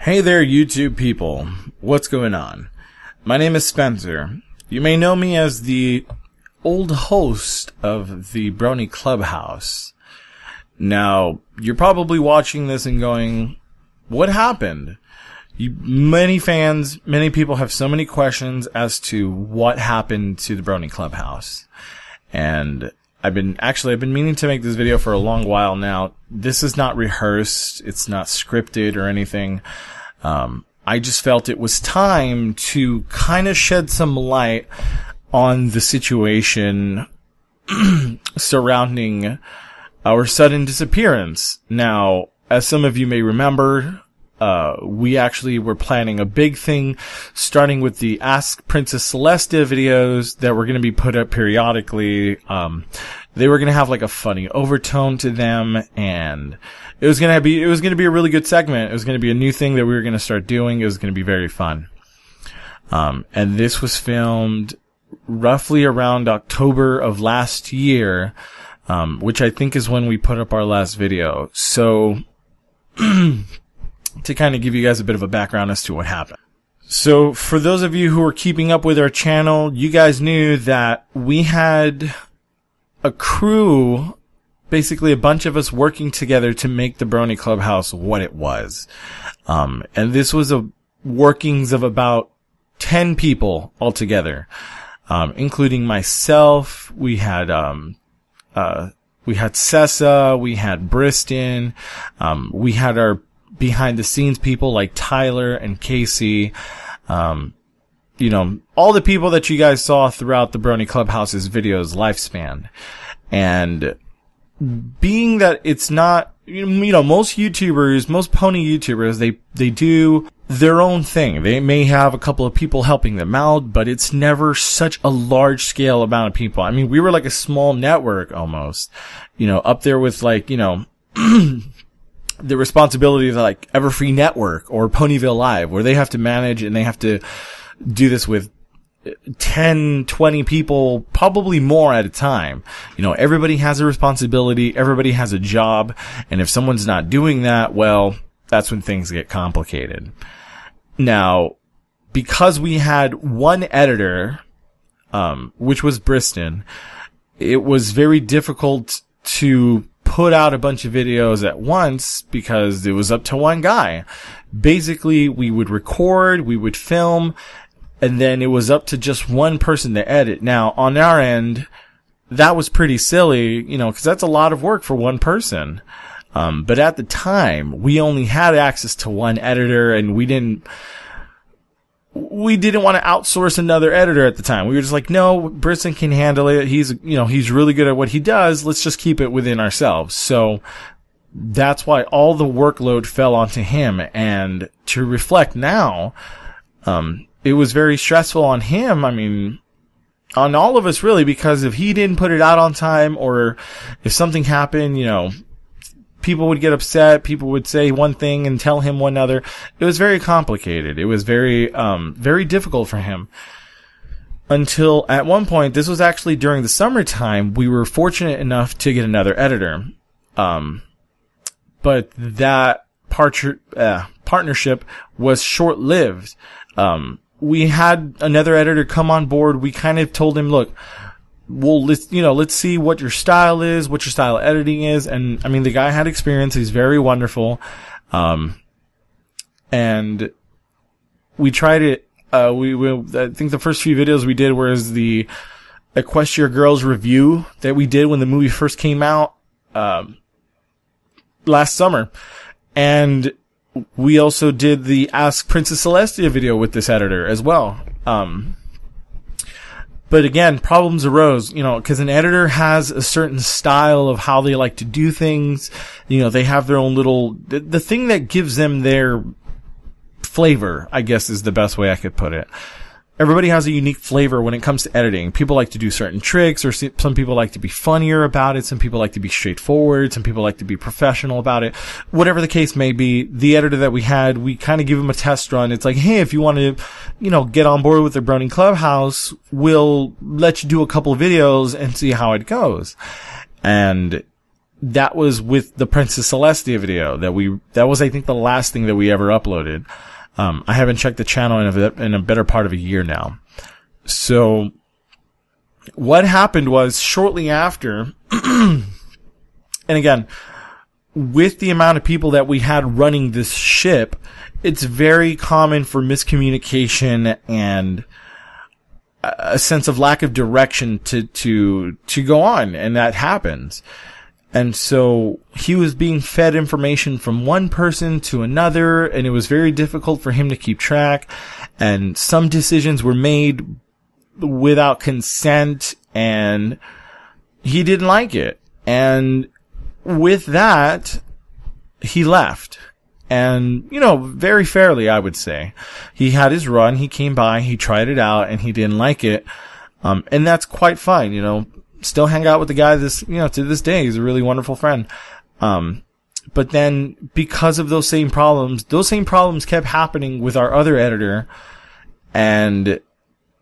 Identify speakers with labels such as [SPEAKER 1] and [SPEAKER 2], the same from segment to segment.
[SPEAKER 1] Hey there, YouTube people. What's going on? My name is Spencer. You may know me as the old host of the Brony Clubhouse. Now, you're probably watching this and going, what happened? Many fans, many people have so many questions as to what happened to the Brony Clubhouse. And I've been meaning to make this video for a long while now. This is not rehearsed. It's not scripted or anything. I just felt it was time to kind of shed some light on the situation surrounding our sudden disappearance. Now, as some of you may remember, we actually were planning a big thing, starting with the Ask Princess Celestia videos that were going to be put up periodically. They were going to have like a funny overtone to them, and it was going to be a really good segment. It was going to be a new thing that we were going to start doing. It was going to be very fun. And this was filmed roughly around October of last year, which I think is when we put up our last video. So, to kind of give you guys a bit of a background as to what happened. So, for those of you who are keeping up with our channel, you guys knew that we had a crew, basically a bunch of us working together to make the Brony Clubhouse what it was. And this was a workings of about 10 people altogether, including myself. We had Sessa, we had Briston, we had our behind the scenes people like Tyler and Casey, you know, all the people that you guys saw throughout the Brony Clubhouse's videos lifespan. And being that it's not, you know, most YouTubers, most pony YouTubers, they do their own thing. They may have a couple of people helping them out, but it's never such a large scale amount of people. I mean, we were like a small network almost, you know, up there with like, you know, the responsibility of like Everfree Network or Ponyville Live, where they have to manage and they have to do this with 10, 20 people, probably more at a time. You know, everybody has a responsibility, everybody has a job, and if someone's not doing that, well, that's when things get complicated. Now, because we had one editor, which was Bristol, it was very difficult to put out a bunch of videos at once because it was up to one guy. Basically, we would record, we would film, and then it was up to just one person to edit. Now, on our end, that was pretty silly, you know, because that's a lot of work for one person. But at the time, we only had access to one editor, and we didn't want to outsource another editor at the time. We were just like, no, Briston can handle it. He's really good at what he does. Let's just keep it within ourselves. So that's why all the workload fell onto him. And to reflect now, it was very stressful on him. I mean, on all of us really, because if he didn't put it out on time, or if something happened, you know, people would get upset, people would say one thing and tell him one other. It was very complicated. It was very difficult for him. Until at one point, this was actually during the summertime, we were fortunate enough to get another editor. But that partnership was short-lived. We had another editor come on board. We kind of told him, look, well, let's see what your style is, what your style of editing is. And I mean, the guy had experience. He's very wonderful. And we tried it. I think the first few videos we did was the Equestria Girls review that we did when the movie first came out, last summer. And we also did the Ask Princess Celestia video with this editor as well. But again, problems arose, you know, because an editor has a certain style of how they like to do things. You know, they have their own the thing that gives them their flavor, I guess is the best way I could put it. Everybody has a unique flavor when it comes to editing. People like to do certain tricks, or some people like to be funnier about it. Some people like to be straightforward. Some people like to be professional about it. Whatever the case may be, the editor that we had, we kind of give him a test run. It's like, hey, if you want to, you know, get on board with the Brony Clubhouse, we'll let you do a couple of videos and see how it goes. And that was with the Princess Celestia video that was, I think, the last thing that we ever uploaded. I haven't checked the channel in a better part of a year now. So what happened was shortly after, and again, with the amount of people that we had running this ship, it's very common for miscommunication and a sense of lack of direction to go on, and that happens. And so he was being fed information from one person to another, and it was very difficult for him to keep track. And some decisions were made without consent, and he didn't like it. And with that, he left. And, you know, very fairly, I would say. He had his run, he came by, he tried it out, and he didn't like it. And that's quite fine, you know. Still hang out with the guy to this day. He's a really wonderful friend. But then because of those same problems kept happening with our other editor, and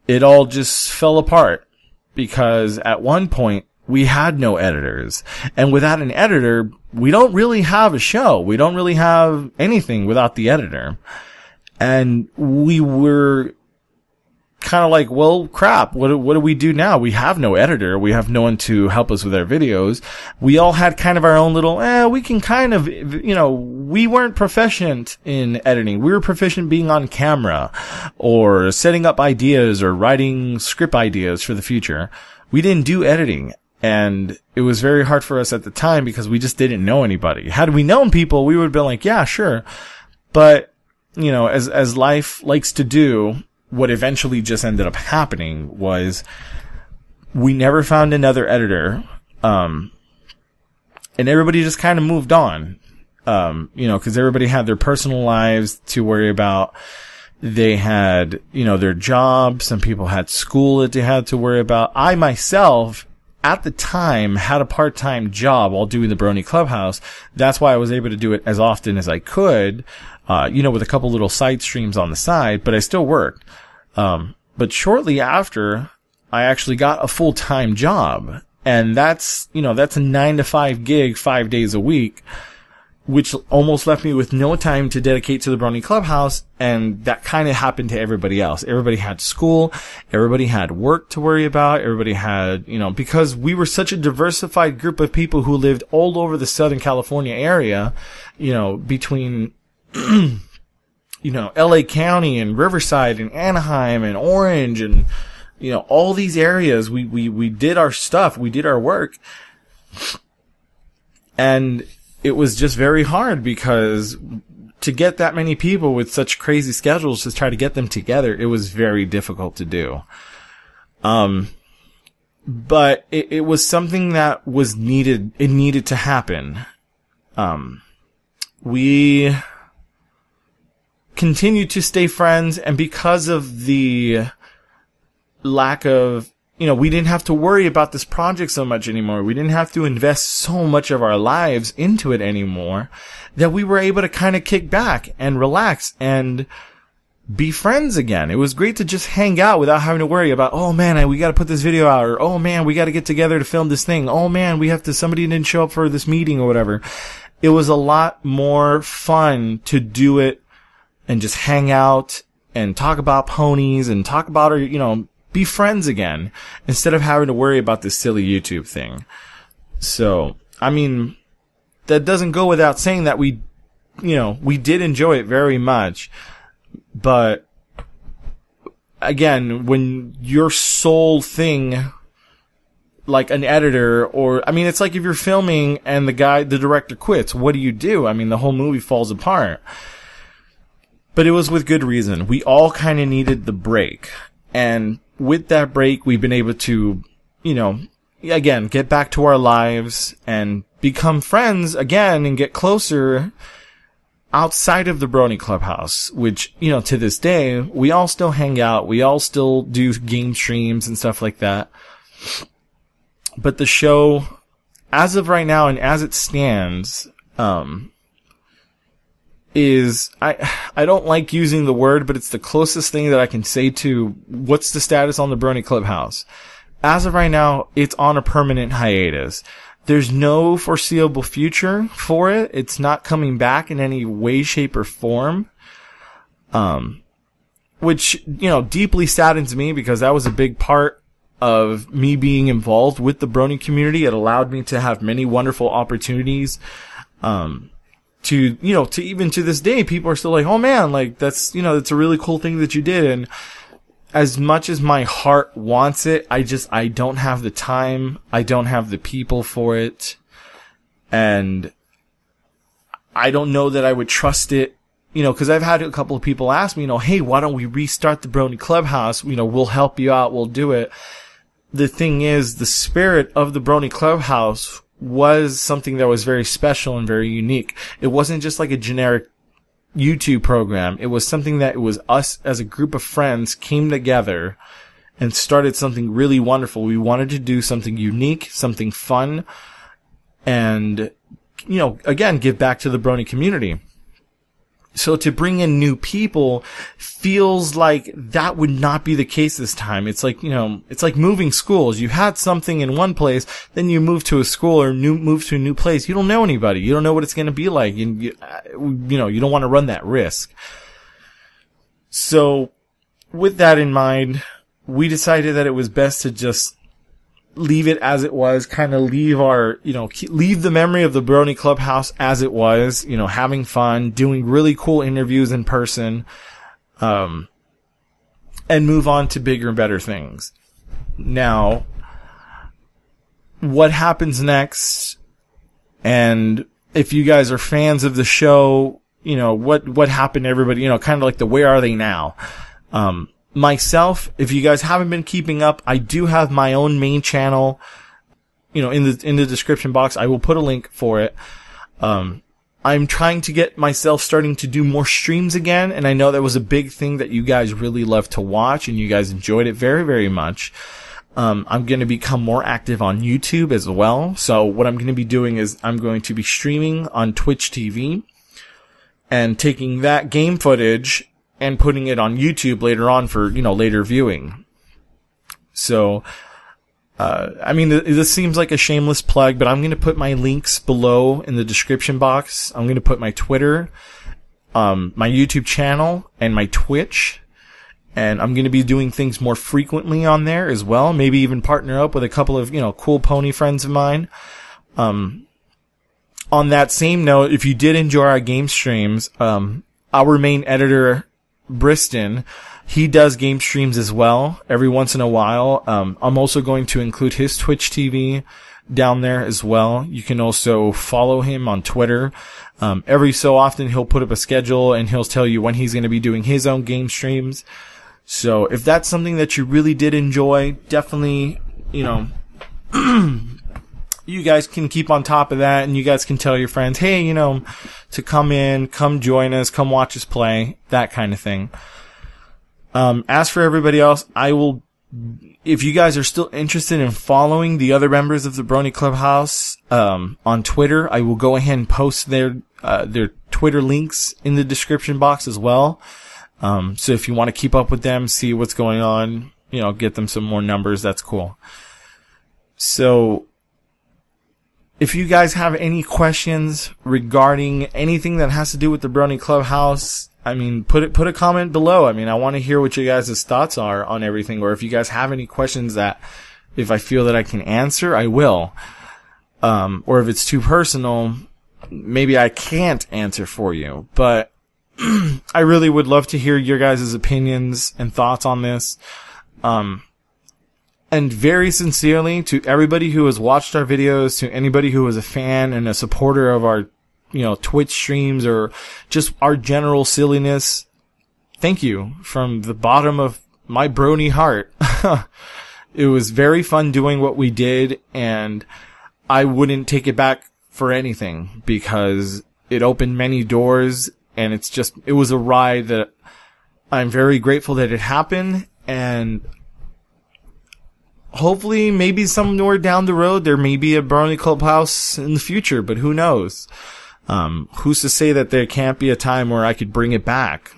[SPEAKER 1] it all just fell apart because at one point we had no editors, and without an editor, we don't really have a show. We don't really have anything without the editor. And we were kind of like, well, crap, what do we do now? We have no editor. We have no one to help us with our videos. We all had kind of our own little, we can kind of, you know, we weren't proficient in editing. We were proficient being on camera or setting up ideas or writing script ideas for the future. We didn't do editing. And it was very hard for us at the time because we just didn't know anybody. Had we known people, we would have been like, yeah, sure. But, you know, as life likes to do, what eventually just ended up happening was we never found another editor. And everybody just kind of moved on. You know, cause everybody had their personal lives to worry about. They had, you know, their jobs. Some people had school that they had to worry about. I myself, at the time, had a part-time job while doing the Brony Clubhouse. That's why I was able to do it as often as I could, you know, with a couple little side streams on the side, but I still worked. But shortly after, I actually got a full-time job. And that's, you know, that's a 9 to 5 gig, 5 days a week, which almost left me with no time to dedicate to the Brony Clubhouse. And that kind of happened to everybody else. Everybody had school. Everybody had work to worry about. Everybody had, you know, because we were such a diversified group of people who lived all over the Southern California area, you know, between, you know, LA County and Riverside and Anaheim and Orange and, you know, all these areas. We did our stuff. We did our work. And it was just very hard because to get that many people with such crazy schedules to try to get them together, it was very difficult to do. But it was something that was needed. It needed to happen. We continued to stay friends, and because of the lack of, you know, we didn't have to worry about this project so much anymore. We didn't have to invest so much of our lives into it anymore, that we were able to kind of kick back and relax and be friends again. It was great to just hang out without having to worry about, oh man, we got to put this video out, or oh man, we got to get together to film this thing. Oh man, somebody didn't show up for this meeting or whatever. It was a lot more fun to do it and just hang out and talk about ponies and talk about our, you know, be friends again, instead of having to worry about this silly YouTube thing. So, I mean, that doesn't go without saying that we did enjoy it very much. But, again, when your sole thing, like an editor, or, I mean, it's like if you're filming and the director quits, what do? I mean, the whole movie falls apart. But it was with good reason. We all kind of needed the break. And with that break, we've been able to, you know, again, get back to our lives and become friends again and get closer outside of the Brony Clubhouse, which, you know, to this day, we all still hang out. We all still do game streams and stuff like that. But the show, as of right now and as it stands, is, I don't like using the word, but it's the closest thing that I can say to what's the status on the Brony Clubhouse. As of right now, it's on a permanent hiatus. There's no foreseeable future for it. It's not coming back in any way, shape, or form. Which, deeply saddens me because that was a big part of me being involved with the Brony community. It allowed me to have many wonderful opportunities. To even to this day, people are still like, oh man, like that's a really cool thing that you did. And as much as my heart wants it, I don't have the time. I don't have the people for it. And I don't know that I would trust it, cause I've had a couple of people ask me, hey, why don't we restart the Brony Clubhouse? We'll help you out. We'll do it. The thing is, the spirit of the Brony Clubhouse was something that was very special and very unique. It wasn't just like a generic YouTube program. It was something that it was us as a group of friends came together and started something really wonderful. We wanted to do something unique, something fun, and, again, give back to the Brony community. So to bring in new people feels like that would not be the case this time. It's like, it's like moving schools. You had something in one place, then you move to a school or move to a new place. You don't know anybody. You don't know what it's going to be like. And you don't want to run that risk. So with that in mind, we decided that it was best to just leave it as it was, kind of leave leave the memory of the Brony Clubhouse as it was, having fun, doing really cool interviews in person, and move on to bigger and better things. Now, what happens next, and if you guys are fans of the show, what happened to everybody, kind of like the where are they now? Myself, if you guys haven't been keeping up, I do have my own main channel, in the description box. I will put a link for it. I'm trying to get myself starting to do more streams again, and I know that was a big thing that you guys really love to watch, and you guys enjoyed it very, very much. I'm going to become more active on YouTube as well. So what I'm going to be doing is I'm going to be streaming on Twitch TV and taking that game footage and putting it on YouTube later on for, later viewing. So, this seems like a shameless plug, but I'm going to put my links below in the description box. I'm going to put my Twitter, my YouTube channel, and my Twitch. And I'm going to be doing things more frequently on there as well. Maybe even partner up with a couple of, cool pony friends of mine. On that same note, if you did enjoy our game streams, our main editor, BRISTON, he does game streams as well every once in a while. I'm also going to include his Twitch TV down there as well. You can also follow him on Twitter. Every so often he'll put up a schedule and he'll tell you when he's going to be doing his own game streams. So if that's something that you really did enjoy, definitely, you guys can keep on top of that, and you guys can tell your friends, hey, to come join us, come watch us play, that kind of thing. As for everybody else, if you guys are still interested in following the other members of the Brony Clubhouse, on Twitter, I will go ahead and post their Twitter links in the description box as well. So if you want to keep up with them, see what's going on, get them some more numbers, that's cool. So, if you guys have any questions regarding anything that has to do with the Brony Clubhouse, put a comment below. I want to hear what you guys' thoughts are on everything, or if you guys have any questions that, if I feel that I can answer, I will. Or if it's too personal, maybe I can't answer for you. But I really would love to hear your guys' opinions and thoughts on this. And very sincerely, to everybody who has watched our videos, to anybody who is a fan and a supporter of our, Twitch streams or just our general silliness, thank you from the bottom of my brony heart. It was very fun doing what we did, and I wouldn't take it back for anything because it opened many doors, and it was a ride that I'm very grateful that it happened, and hopefully, maybe somewhere down the road, there may be a Brony Clubhouse in the future, but who knows? Who's to say that there can't be a time where I could bring it back,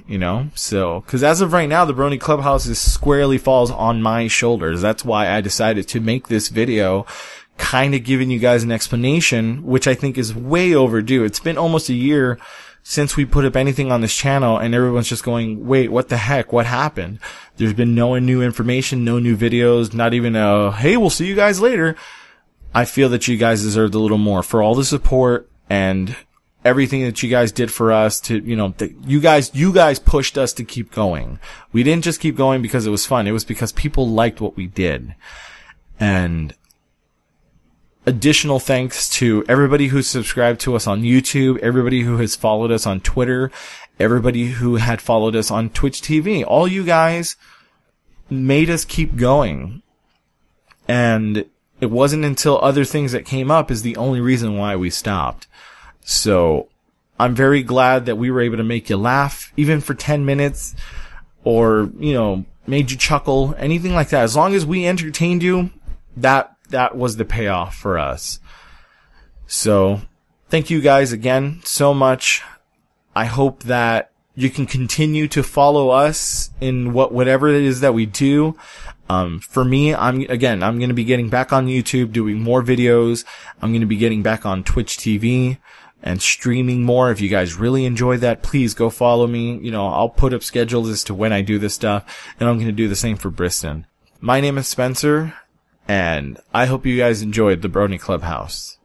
[SPEAKER 1] So, cause as of right now, the Brony Clubhouse squarely falls on my shoulders. That's why I decided to make this video, kind of giving you guys an explanation, which I think is way overdue. It's been almost a year since we put up anything on this channel, and everyone's just going, wait, what the heck? What happened? There's been no new information, no new videos, not even a, hey, we'll see you guys later. I feel that you guys deserved a little more for all the support and everything that you guys did for us to, you guys pushed us to keep going. We didn't just keep going because it was fun. It was because people liked what we did. And additional thanks to everybody who subscribed to us on YouTube, everybody who has followed us on Twitter, everybody who had followed us on Twitch TV. All you guys made us keep going. And it wasn't until other things that came up is the only reason why we stopped. So I'm very glad that we were able to make you laugh, even for 10 minutes, or, made you chuckle, anything like that. As long as we entertained you, that was the payoff for us. So thank you guys again so much. I hope that you can continue to follow us in whatever it is that we do. For me, I'm going to be getting back on YouTube, doing more videos. I'm going to be getting back on Twitch TV and streaming more. If you guys really enjoy that, please go follow me. I'll put up schedules as to when I do this stuff, and I'm going to do the same for Briston. My name is Spencer, and I hope you guys enjoyed the Brony Clubhouse.